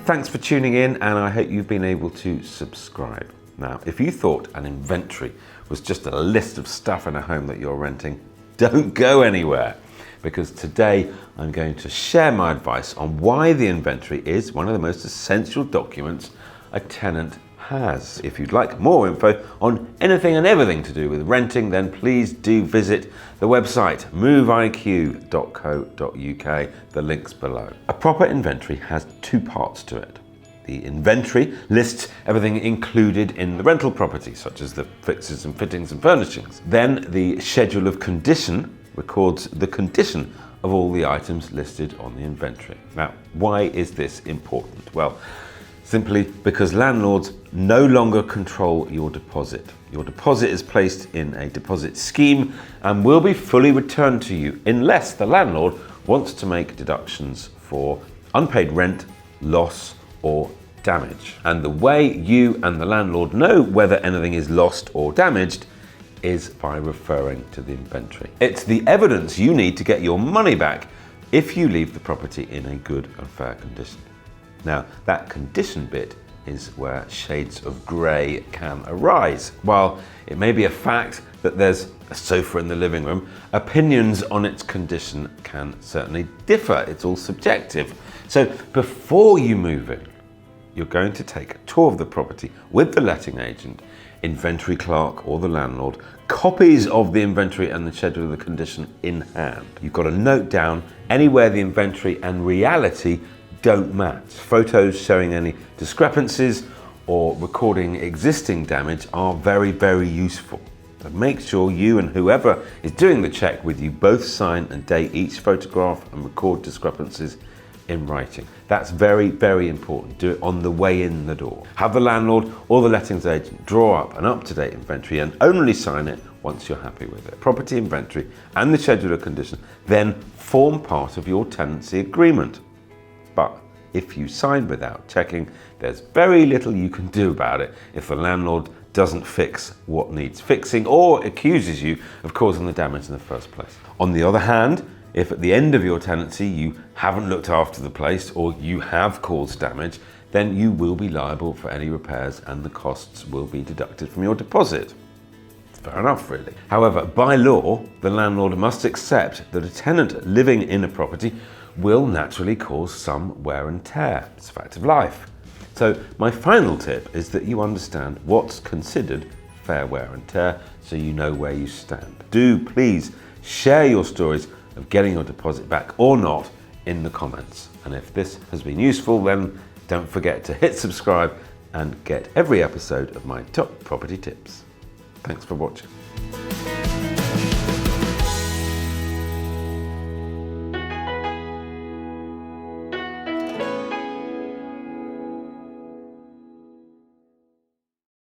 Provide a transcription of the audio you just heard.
Thanks for tuning in, and I hope you've been able to subscribe. Now, if you thought an inventory was just a list of stuff in a home that you're renting, don't go anywhere, because today I'm going to share my advice on why the inventory is one of the most essential documents a tenant has. If you'd like more info on anything and everything to do with renting, then please do visit the website moveiq.co.uk. The link's below. A proper inventory has two parts to it. The inventory lists everything included in the rental property, such as the fixtures and fittings and furnishings. Then the schedule of condition records the condition of all the items listed on the inventory. Now, why is this important? Well, simply because landlords no longer control your deposit. Your deposit is placed in a deposit scheme and will be fully returned to you unless the landlord wants to make deductions for unpaid rent, loss, or damage. And the way you and the landlord know whether anything is lost or damaged is by referring to the inventory. It's the evidence you need to get your money back if you leave the property in a good and fair condition. Now, that condition bit is where shades of grey can arise. While it may be a fact that there's a sofa in the living room, opinions on its condition can certainly differ. It's all subjective. So before you move in, you're going to take a tour of the property with the letting agent, inventory clerk, or the landlord, copies of the inventory and the schedule of the condition in hand. You've got to note down anywhere the inventory and reality don't match. Photos showing any discrepancies or recording existing damage are very, very useful. So make sure you and whoever is doing the check with you both sign and date each photograph and record discrepancies in writing. That's very, very important. Do it on the way in the door. Have the landlord or the lettings agent draw up an up-to-date inventory and only sign it once you're happy with it. Property inventory and the schedule of condition then form part of your tenancy agreement. But if you sign without checking, there's very little you can do about it if the landlord doesn't fix what needs fixing or accuses you of causing the damage in the first place. On the other hand, if at the end of your tenancy you haven't looked after the place or you have caused damage, then you will be liable for any repairs and the costs will be deducted from your deposit. It's fair enough, really. However, by law, the landlord must accept that a tenant living in a property will naturally cause some wear and tear. It's a fact of life. So my final tip is that you understand what's considered fair wear and tear so you know where you stand. Do please share your stories of getting your deposit back or not in the comments. And if this has been useful, then don't forget to hit subscribe and get every episode of my top property tips. Thanks for watching.